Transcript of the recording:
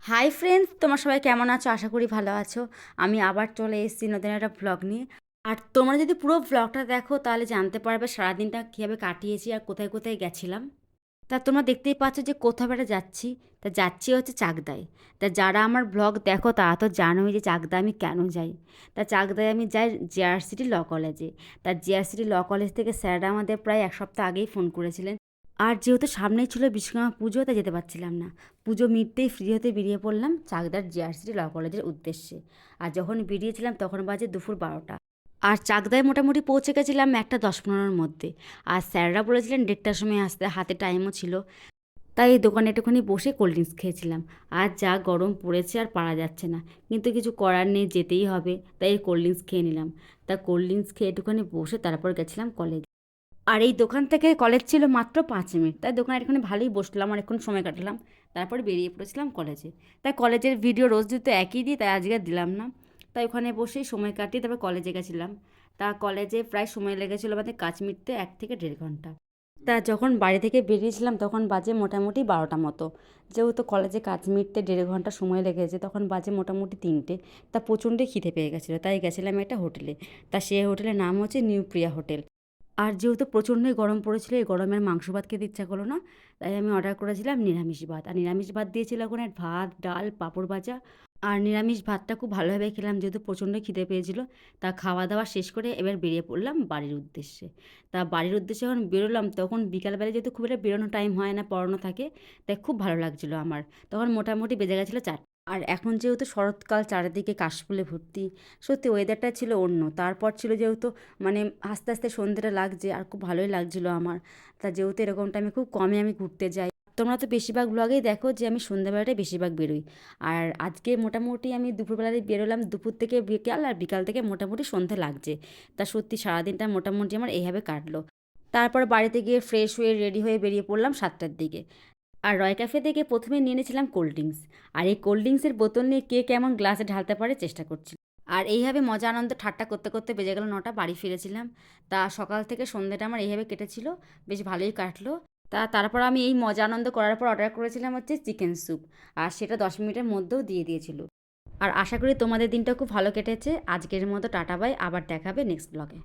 Hi friends, তোমার সবাই কেমন আছো? আশা করি ভালো আছো। আমি আবার চলে এসেছি নতুন একটা ভ্লগ নিয়ে। আর তোমরা যদি পুরো ভ্লগটা দেখো তাহলে জানতে পারবে সারাদিনটা কীভাবে কাটিয়েছি আর কোথায় কোথায় গেছিলাম। তা তোমরা দেখতেই পাচ্ছ যে কোথাও বেড়া যাচ্ছি। তা যাচ্ছি হচ্ছে চাকদায়। তা যারা আমার ব্লগ দেখো তারা তো জানোই যে চাকদা আমি কেন যাই। তা চাকদায় আমি যাই জেআরসিটি ল কলেজে। তা জেআরসিটি ল কলেজ থেকে স্যাররা আমাদের প্রায় এক সপ্তাহ আগেই ফোন করেছিলেন। আর যেহেতু সামনেই ছিল বিশ্বকর্মা পুজো, তাই যেতে পারছিলাম না। পুজো মিটতেই ফ্রি হতে বেরিয়ে পড়লাম চাকদার জেআরসিটি ল কলেজের উদ্দেশ্যে। আর যখন বেরিয়েছিলাম তখন বাজে দুপুর 12টা। আর চাকদায় মোটামুটি পৌঁছে গেছিলাম 1:10-15-র মধ্যে। আর স্যাররা বলেছিলেন 1:30টার সময় আসতে, হাতে টাইমও ছিল। তাই এই দোকানে একটুখানি বসে কোল্ড ড্রিঙ্কস খেয়েছিলাম। আর যা গরম পড়েছে আর পারা যাচ্ছে না, কিন্তু কিছু করার নেই, যেতেই হবে। তাই এই কোল্ড ড্রিঙ্কস খেয়ে নিলাম। তা কোল্ড ড্রিঙ্কস খেয়ে একটুখানি বসে তারপর গেছিলাম কলেজ। আর এই দোকান থেকে কলেজ ছিল মাত্র 5 মিনিট। তাই দোকানে একটুখানি ভালোই বসলাম, অনেকক্ষণ সময় কাটালাম। তারপরে বেরিয়ে পড়েছিলাম কলেজে। তাই কলেজের ভিডিও রোজ দিতে একই দিই, তাই আজকে দিলাম না। তাই ওখানে বসেই সময় কাটিয়ে তারপর কলেজে গেছিলাম। তা কলেজে প্রায় সময় লেগেছিলো আমাদের কাজ মিটতে 1 থেকে 1.5 ঘন্টা। তা যখন বাড়ি থেকে বেরিয়েছিলাম তখন বাজে মোটামুটি 12টা মতো। যেহেতু কলেজে কাজ মিটতে 1.5 ঘন্টা সময় লেগেছে, তখন বাজে মোটামুটি 3টে। তা প্রচণ্ডই খিদে পেয়ে গেছিলো, তাই গেছিলাম একটা হোটেলে। তা সেই হোটেলের নাম হচ্ছে নিউ প্রিয়া হোটেল। আর যেহেতু প্রচণ্ডই গরম পড়েছিল, এই গরমের মাংস ভাত খেতে ইচ্ছা করলো না। তাই আমি অর্ডার করেছিলাম নিরামিষ ভাত। আর নিরামিষ ভাত দিয়েছিল ওখানে ভাত, ডাল, পাঁপড় ভাজা। আর নিরামিষ ভাতটা খুব ভালোভাবে খেলাম যেহেতু প্রচণ্ড খিদে পেয়েছিল। তা খাওয়া দাওয়া শেষ করে এবার বেরিয়ে পড়লাম বাড়ির উদ্দেশ্যে। তা বাড়ির উদ্দেশ্যে যখন বেরোলাম তখন বিকালবেলা যেহেতু খুব একটা বেরোনো টাইম হয় না, পড়ানো থাকে, তাই খুব ভালো লাগছিলো আমার। তখন মোটামুটি বেজে গেছিলো 4টা। আর এখন যেহেতু শরৎকাল, চারিদিকে কাশফুলে ভর্তি। সত্যি ওয়েদারটা ছিল অন্য। তারপর ছিল যেহেতু মানে আস্তে আস্তে সন্ধ্যেটা লাগছে আর খুব ভালোই লাগছিলো আমার। তা যেহেতু এরকম টাইমে খুব কমই আমি ঘুরতে যাই। তোমরা তো বেশিরভাগ ব্লগেই দেখো যে আমি সন্ধ্যাবেলাটাই বেশিরভাগ বেরোই। আর আজকে মোটামুটি আমি দুপুরবেলায় বেরোলাম, দুপুর থেকে বিকাল, আর বিকাল থেকে মোটামুটি সন্ধ্যে লাগছে। তা সত্যি সারাদিনটা মোটামুটি আমার এইভাবে কাটলো। তারপর বাড়িতে গিয়ে ফ্রেশ হয়ে রেডি হয়ে বেরিয়ে পড়লাম 7টার দিকে। আর রয় ক্যাফে থেকে প্রথমে নিয়ে নিয়েছিলাম কোল্ড ড্রিঙ্কস। আর এই কোল্ড ড্রিঙ্কসের বোতল নিয়ে কে কেমন গ্লাসে ঢালতে পারে চেষ্টা করছি। আর এইভাবে মজা আনন্দ ঠাট্টা করতে করতে বেজে গেল 9টা, বাড়ি ফিরেছিলাম। তা সকাল থেকে সন্ধ্যেটা আমার এইভাবে কেটেছিল, বেশ ভালোই কাটলো। তারপর আমি এই মজা আনন্দ করার পর অর্ডার করেছিলাম হচ্ছে চিকেন স্যুপ। আর সেটা 10 মিনিটের মধ্যেও দিয়ে দিয়েছিল। আর আশা করি তোমাদের দিনটা খুব ভালো কেটেছে। আজকের মতো টাটা বাই, আবার দেখাবে নেক্সট ব্লগে।